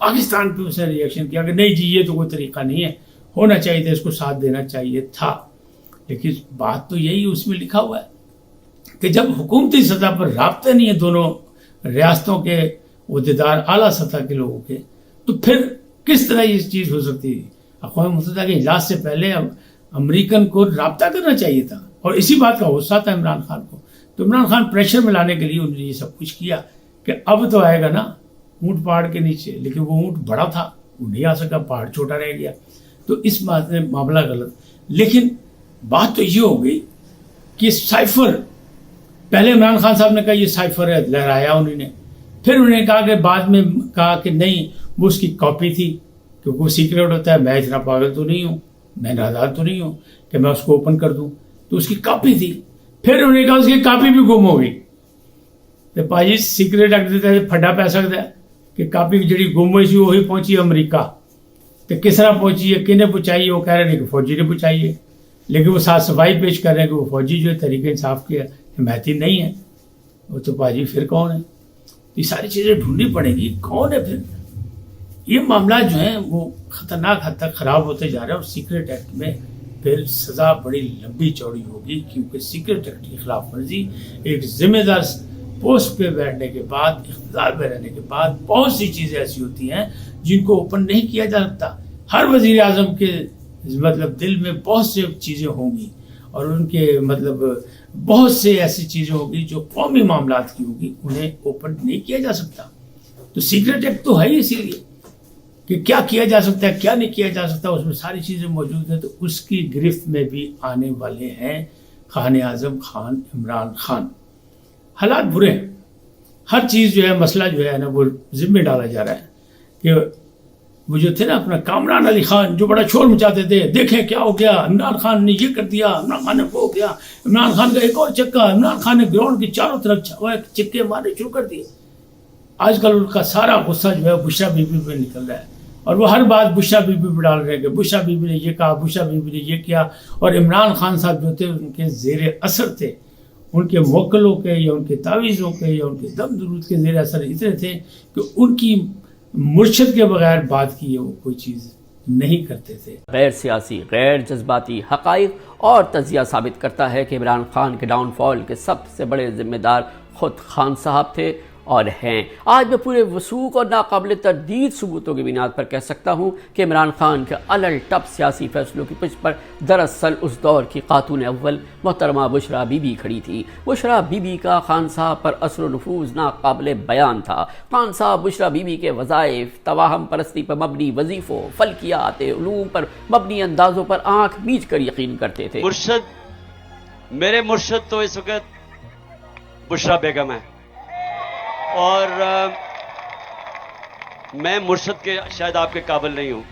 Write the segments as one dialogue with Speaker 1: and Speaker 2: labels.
Speaker 1: پاکستان پہ اسے ریئیکشن کیا کہ نہیں جی یہ تو کوئی طریقہ نہیں ہے, ہونا چاہیے تھا, اس کو ساتھ دینا چاہیے تھا. لیکن بات تو یہی اس میں لکھا ہوا ہے کہ جب حکومتی سطح پر رابطے نہیں ہیں دونوں ریاستوں کے عہدیدار اعلیٰ سطح کے لوگوں کے, تو پھر کس طرح یہ چیز ہو سکتی ہے؟ اقوام متحدہ کے اجلاس سے پہلے امریکن کو رابطہ کرنا چاہیے تھا, اور اسی بات کا غصہ تھا عمران خان کو. تو عمران خان پریشر میں لانے کے لیے انہوں نے یہ سب کچھ کیا کہ اب تو آئے گا نا اونٹ پہاڑ کے نیچے, لیکن وہ اونٹ بڑا تھا, وہ نہیں آ سکا, پہاڑ چھوٹا رہ گیا. تو اس بات میں معاملہ غلط. لیکن بات تو یہ ہو گئی کہ سائفر, پہلے عمران خان صاحب نے کہا یہ سائفر ہے, لہرایا انہوں نے. پھر انہوں نے کہا کہ بعد میں کہا کہ نہیں وہ اس کی کاپی تھی, کیونکہ وہ سیکریٹ ہوتا ہے. میں اتنا پاگل تو نہیں ہوں, میں نادان تو نہیں ہوں کہ میں اس کو اوپن کر دوں. تو اس کی کاپی تھی. پھر انہوں نے کہا اس کی کاپی بھی گم ہو گئی. تو پاجی سیکریٹ رکھ دیتا ہے, پھڈا پی سکتا ہے کہ کاپی جڑی گم ہوئی سی وہی پہنچی امریکہ. تو کس طرح پہنچی ہے, کنے پہنچائی ہے؟ وہ کہہ رہے ہیں کہ فوجی نے پہنچائی ہے, لیکن وہ صاف صفائی پیش کر رہے ہیں کہ وہ فوجی جو ہے تحریک انصاف کے حمایتی نہیں ہے. وہ تو پاجی پھر کون ہے؟ یہ ساری چیزیں ڈھونڈنی پڑیں گی کون ہے. پھر یہ معاملات جو ہیں وہ خطرناک حد تک خراب ہوتے جا رہے ہیں, اور سیکریٹ ایکٹ میں پھر سزا بڑی لمبی چوڑی ہوگی, کیونکہ سیکریٹ ایکٹ کی خلاف ورزی ایک ذمہ دار پوسٹ پہ بیٹھنے کے بعد, اقتدار پہ رہنے کے بعد بہت سی چیزیں ایسی ہوتی ہیں جن کو اوپن نہیں کیا جا سکتا. ہر وزیر اعظم کے دل میں بہت سی چیزیں ہوں گی, اور ان کے بہت سے ایسی چیزیں ہوں گی جو قومی معاملات کی ہوگی, انہیں اوپن نہیں کیا جا سکتا. تو سیکریٹ ایکٹ تو ہے ہی اسی لیے کہ کیا کیا جا سکتا ہے کیا نہیں کیا جا سکتا, اس میں ساری چیزیں موجود ہیں. تو اس کی گرفت میں بھی آنے والے ہیں خان اعظم خان عمران خان. حالات برے ہیں, ہر چیز جو ہے مسئلہ جو ہے نا وہ ذمہ ڈالا جا رہا ہے کہ وہ جو تھے نا اپنا کامران علی خان جو بڑا شور مچاتے تھے, دیکھیں کیا ہو گیا, عمران خان نے یہ کر دیا, عمران خان نے وہ ہو گیا, عمران خان کا ایک اور چکا, عمران خان نے گراؤنڈ کے چاروں طرف چکے مارنے شروع کر دیے. آج کل ان کا سارا غصہ جو ہے بشرا بی بی پہ نکل رہا ہے, اور وہ ہر بات بشرا بی بی پہ ڈال رہے ہیں کہ بشرا بی بی نے یہ کہا, بشرا بی بی نے یہ کیا. اور عمران خان صاحب جو تھے ان کے زیر اثر تھے, ان کے موکلوں کے یا ان کے تعویذوں کے یا ان کے دم درود کے زیر اثر اتنے تھے کہ ان کی مرشد کے بغیر بات کی وہ کوئی چیز نہیں کرتے تھے.
Speaker 2: غیر سیاسی, غیر جذباتی حقائق اور تجزیہ ثابت کرتا ہے کہ عمران خان کے ڈاؤن فال کے سب سے بڑے ذمہ دار خود خان صاحب تھے اور ہیں. آج میں پورے وثوق اور ناقابل تردید ثبوتوں کی بنیاد پر کہہ سکتا ہوں کہ عمران خان کے الل ٹپ سیاسی فیصلوں کی پشت پر دراصل اس دور کی خاتون اول محترمہ بشرا بی بی کھڑی تھی. بشرا بی بی کا خان صاحب پر اثر و نفوذ ناقابل بیان تھا. خان صاحب بشرا بی بی کے وظائف, توہم پرستی پر مبنی وظیفوں, فلکیات, علوم پر مبنی اندازوں پر آنکھ میچ کر یقین کرتے تھے.
Speaker 3: میرے مرشد تو اس وقت بشرا بیگم ہے, اور میں مرشد کے شاید آپ کے قابل نہیں ہوں.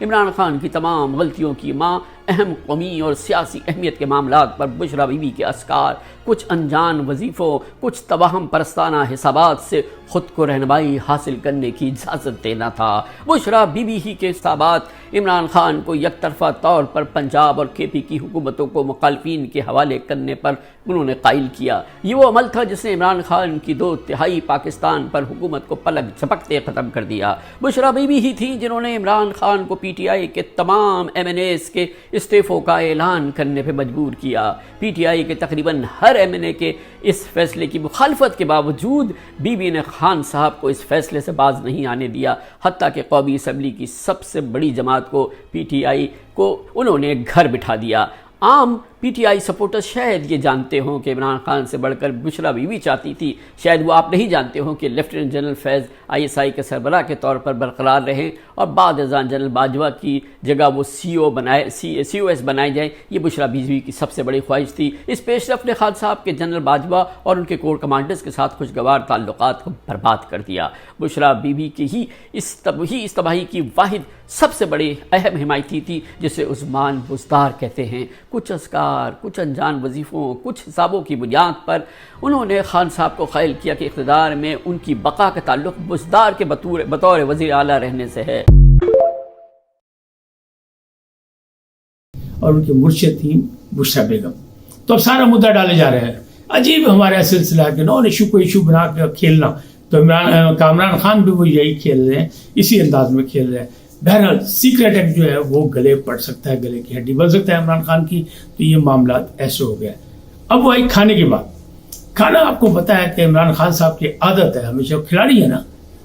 Speaker 2: عمران خان کی تمام غلطیوں کی ماں اہم قومی اور سیاسی اہمیت کے معاملات پر بشرا بی بی کے اسکار, کچھ انجان وظیفوں, کچھ توہم پرستانہ حسابات سے خود کو رہنمائی حاصل کرنے کی اجازت دینا تھا. بشرا بی بی ہی کے حسابات عمران خان کو یک طرفہ طور پر پنجاب اور کے پی کی حکومتوں کو مخالفین کے حوالے کرنے پر انہوں نے قائل کیا. یہ وہ عمل تھا جس نے عمران خان کی 2/3 پاکستان پر حکومت کو پلک جھپکتے ختم کر دیا. بشرا بی بی ہی تھی جنہوں نے عمران خان کو پی ٹی آئی کے تمام ایم این ایز کے استعفوں کا اعلان کرنے پہ مجبور کیا. پی ٹی آئی کے تقریباً ہر ایم این اے کے اس فیصلے کی مخالفت کے باوجود بی بی نے خان صاحب کو اس فیصلے سے باز نہیں آنے دیا, حتیٰ کہ قومی اسمبلی کی سب سے بڑی جماعت کو پی ٹی آئی کو انہوں نے گھر بٹھا دیا. عام پی ٹی آئی سپورٹر شاید یہ جانتے ہوں کہ عمران خان سے بڑھ کر بشرا بی بی چاہتی تھی. شاید وہ آپ نہیں جانتے ہوں کہ lieutenant general Faiz I S I کے سربراہ کے طور پر برقرار رہیں اور بعد ازاں جنرل باجوہ کی جگہ وہ سی او ایس بنائے جائیں. یہ بشرا بی بی کی سب سے بڑی خواہش تھی. اس پیش رفت نے خان صاحب کے جنرل باجوہ اور ان کے کور کمانڈرز کے ساتھ خوشگوار تعلقات کو برباد کر دیا. بشرا بی بی کی ہی اس تباہی کی واحد سب سے بڑی اہم حمایتی تھی جسے عثمان بزدار کہتے ہیں. کچھ اسکار, کچھ انجان وظیفوں, کچھ حسابوں کی بنیاد پر انہوں نے خان صاحب کو قائل کیا کہ اقتدار میں ان کی بقا کا تعلق بزدار کے بطور وزیر اعلیٰ رہنے سے ہے.
Speaker 1: اور ان کے مرشد تھیں بشرا بیگم. تو اب سارا مدعا ڈالے جا رہے ہیں. عجیب ہمارا سلسلہ کہ نان ایشو کو ایشو بنا کے کھیلنا. تو کامران خان بھی وہ یہی کھیل رہے ہیں، اسی انداز میں کھیل رہے ہیں. بہرحال سیکریٹ ایکٹ جو ہے وہ گلے پڑ سکتا ہے، گلے کی ہڈی بن سکتا ہے عمران خان کی. تو یہ معاملات ایسے ہو گئے. اب وہ آئی کھانے کی بات. کھانا آپ کو پتا ہے کہ عمران خان صاحب کی عادت ہے، ہمیشہ کھلاڑی ہے نا،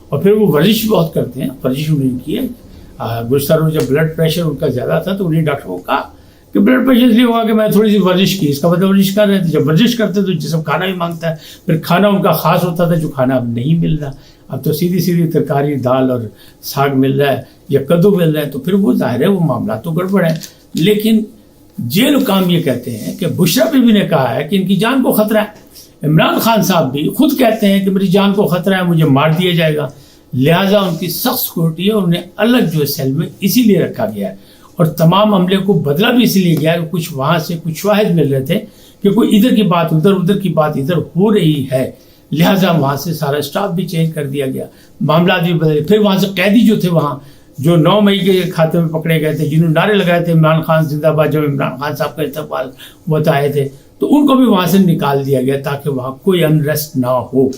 Speaker 1: اور پھر وہ ورزش بہت کرتے ہیں. ورزش انہوں نے کی ہے. گزشتہ روز جب بلڈ پریشر ان کا زیادہ تھا تو انہیں ڈاکٹر کو کہا کہ بلڈ پریشر اس لیے ہوا کہ میں تھوڑی سی ورزش کی. اس کا مطلب ورزش کر رہے تھے. جب ورزش کرتے تو جسم کھانا بھی مانگتا ہے. پھر کھانا ان کا خاص ہوتا تھا جو کھانا اب نہیں مل رہا. اب تو سیدھی ترکاری دال اور ساگ مل رہا ہے یا کدو مل رہا ہے. تو پھر وہ ظاہر ہے وہ معاملات تو گڑبڑ ہیں. لیکن جیل حکام یہ کہتے ہیں کہ بشرا بیوی نے کہا ہے کہ ان کی جان کو خطرہ ہے. عمران خان صاحب بھی خود کہتے ہیں کہ میری جان کو خطرہ ہے، مجھے مار دیا جائے گا. لہٰذا ان کی سخت سیکورٹی ہے. انہیں الگ جو سیل میں اسی لیے رکھا گیا ہے. اور تمام عملے کو بدلا بھی اسی لیے گیا کہ کچھ وہاں سے کچھ شواہد مل رہے تھے کہ کوئی ادھر کی بات ادھر، ادھر کی بات ادھر ہو رہی ہے. لہٰذا وہاں سے سارا اسٹاف بھی چینج کر دیا گیا، معاملات بھی بدلے. پھر وہاں سے قیدی جو تھے وہاں جو 9 مئی کے کھاتے میں پکڑے گئے تھے، جنہوں نے نعرے لگائے تھے عمران خان زندہ باد، جب عمران خان صاحب کا استقبال بتائے تھے، تو ان کو بھی وہاں سے نکال دیا گیا تاکہ وہاں کوئی انریسٹ نہ ہو.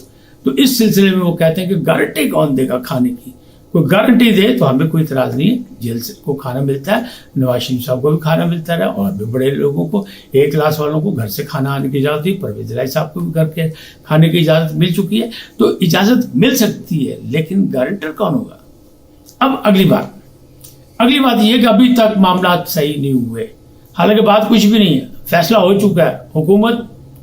Speaker 1: تو اس سلسلے میں وہ کہتے ہیں کہ گارنٹی کون دے گا کھانے کی؟ کوئی گارنٹی دے تو ہمیں کوئی اعتراض نہیں ہے. جیل سے کو کھانا ملتا ہے، نواز شریف صاحب کو بھی کھانا ملتا رہا، اور بھی بڑے لوگوں کو، A کلاس والوں کو گھر سے کھانا آنے کی اجازت دی. پرویز الہی صاحب کو بھی گھر کے کھانے کی اجازت مل چکی ہے. تو اجازت مل سکتی ہے، لیکن گارنٹر کون ہوگا؟ اب اگلی بات یہ کہ ابھی تک معاملات صحیح نہیں ہوئے. حالانکہ بات کچھ بھی نہیں ہے، فیصلہ ہو چکا ہے. حکومت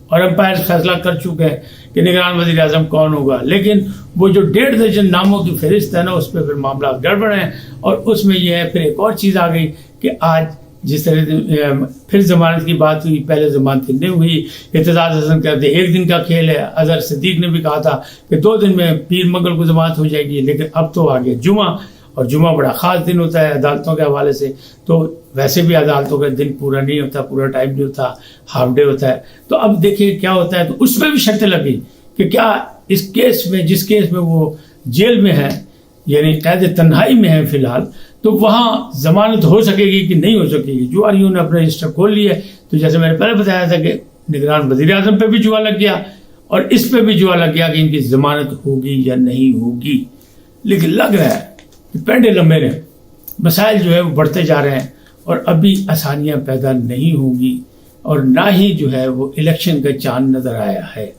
Speaker 1: اور امپائر فیصلہ کر چکے ہیں کہ نگران وزیر اعظم کون ہوگا. لیکن وہ جو 1.5 درجن ناموں کی فہرست ہے نا، اس پہ پھر معاملات گڑبڑ ہیں. اور اس میں یہ ہے پھر ایک اور چیز آ گئی کہ آج جس طرح پھر ضمانت کی بات ہوئی، پہلے ضمانت نہیں ہوئی. اعتزاز حسن کہتے 1 دن کا کھیل ہے. اظہر صدیق نے بھی کہا تھا کہ 2 دن میں پیر منگل کو ضمانت ہو جائے گی. لیکن اب تو آگے جمعہ، اور جمعہ بڑا خاص دن ہوتا ہے عدالتوں کے حوالے سے. تو ویسے بھی عدالتوں کا دن پورا نہیں ہوتا، پورا ٹائم نہیں ہوتا، ہاف ڈے ہوتا ہے. تو اب دیکھیں کیا ہوتا ہے. تو اس میں بھی شرطیں لگی کہ کیا اس کیس میں، جس کیس میں وہ جیل میں ہے، یعنی قید تنہائی میں ہے فی الحال، تو وہاں ضمانت ہو سکے گی کہ نہیں ہو سکے گی. جواریوں نے اپنا رجسٹر کھول لیا. تو جیسے میں نے پہلے بتایا تھا کہ نگران وزیر اعظم پہ بھی جوا لگ گیا، اور اس پہ بھی جوا لگ گیا کہ ان کی ضمانت ہوگی یا نہیں ہوگی. لیکن لگ رہا ہے کہ پینڈے لمبے رہے، مسائل جو ہے وہ بڑھتے جا رہے ہیں، اور ابھی آسانیاں پیدا نہیں ہوں گی. اور نہ ہی جو ہے وہ الیکشن کا چاند نظر آیا ہے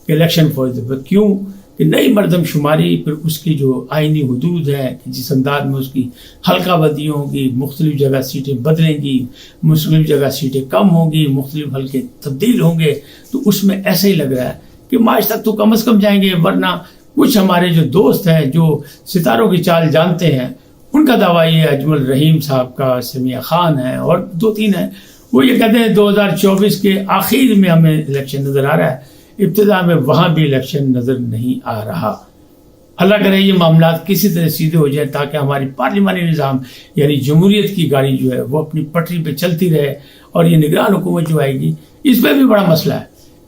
Speaker 1: کہ الیکشن فوج پر. کیوں کہ نئی مردم شماری، پھر اس کی جو آئینی حدود ہے کہ جس انداز میں اس کی حلقہ بندیوں ہوگی، مختلف جگہ سیٹیں بدلیں گی، مختلف جگہ سیٹیں کم ہوں گی، مختلف حلقے تبدیل ہوں گے. تو اس میں ایسا ہی لگ رہا ہے کہ مارچ تک تو کم از کم جائیں گے. ورنہ کچھ ہمارے جو دوست ہیں جو ستاروں کی چال جانتے ہیں، ان کا دعویٰ یہ ہے، اجمل رحیم صاحب کا، سمیہ خان ہے، اور 2-3 ہیں، وہ یہ کہتے ہیں 2024 کے آخر میں ہمیں الیکشن نظر آ رہا ہے. ابتدا میں وہاں بھی الیکشن نظر نہیں آ رہا. اللہ کرے یہ معاملات کسی طرح سیدھے ہو جائیں تاکہ ہماری پارلیمانی نظام یعنی جمہوریت کی گاڑی جو ہے وہ اپنی پٹری پہ چلتی رہے. اور یہ نگران حکومت جو آئے گی، اس پہ بھی بڑا مسئلہ ہے.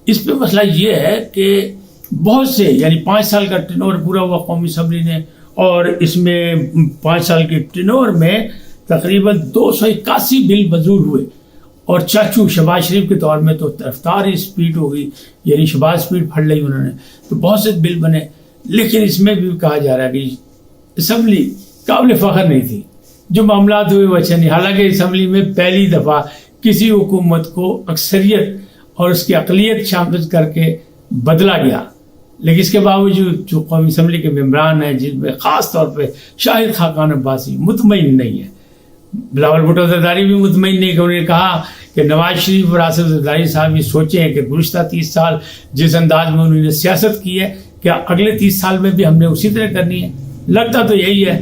Speaker 1: اس پہ مسئلہ یہ ہے کہ بہت سے، یعنی 5 سال کا ٹینور پورا ہوا قومی اسمبلی نے، اور اس میں 5 سال کے ٹینور میں تقریباً 281 بل منظور ہوئے. اور چاچو شہباز شریف کے دور میں تو رفتار اسپیڈ ہو گئی، یعنی شہباز اسپیڈ پھڑ لی انہوں نے. تو بہت سے بل بنے. لیکن اس میں بھی کہا جا رہا ہے کہ اسمبلی قابل فخر نہیں تھی، جو معاملات ہوئے وہ اچھا نہیں. حالانکہ اسمبلی میں پہلی دفعہ کسی حکومت کو اکثریت اور اس کی اقلیت شامل کر کے بدلا گیا. لیکن اس کے باوجود جو قومی اسمبلی کے ممبران ہیں، جن میں خاص طور پہ شاہد خاقان عباسی مطمئن نہیں ہے، بلاول بھٹو زرداری بھی مطمئن نہیں. کہ انہوں نے کہا کہ نواز شریف اور آصف زرداری صاحب یہ سوچیں کہ گزشتہ 30 سال جس انداز میں انہوں نے سیاست کی ہے، کیا اگلے 30 سال میں بھی ہم نے اسی طرح کرنی ہے؟ لگتا تو یہی ہے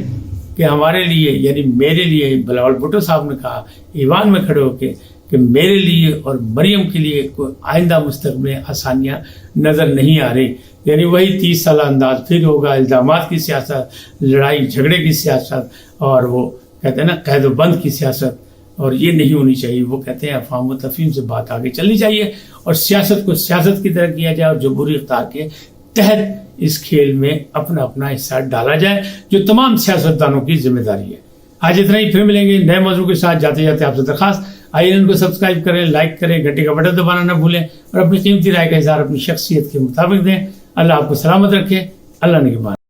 Speaker 1: کہ ہمارے لیے، یعنی میرے لیے، بلاول بھٹو صاحب نے کہا ایوان میں کھڑے ہو کے کہ میرے لیے اور مریم کے لیے کوئی آئندہ مستقبل میں آسانیاں نظر نہیں آ رہی. یعنی وہی 30 سالہ انداز پھر ہوگا، الزامات کی سیاست، لڑائی جھگڑے کی سیاست، اور وہ کہتے ہیں نا قید و بند کی سیاست. اور یہ نہیں ہونی چاہیے. وہ کہتے ہیں افہام و تفہیم سے بات آگے چلنی چاہیے، اور سیاست کو سیاست کی طرح کیا جائے، اور جمہوری اختیار کے تحت اس کھیل میں اپنا اپنا حصہ ڈالا جائے، جو تمام سیاستدانوں کی ذمہ داری ہے. آج اتنا ہی. پھر ملیں گے نئے موضوع کے ساتھ. جاتے جاتے آپ سے درخواست، آئیے ان کو سبسکرائب کریں، لائک کریں، گھنٹی کا بٹن دبانا نہ بھولیں، اور اپنی قیمتی رائے کا اظہار اپنی شخصیت کے مطابق دیں. اللہ آپ کو سلامت رکھے. اللہ نے کی مان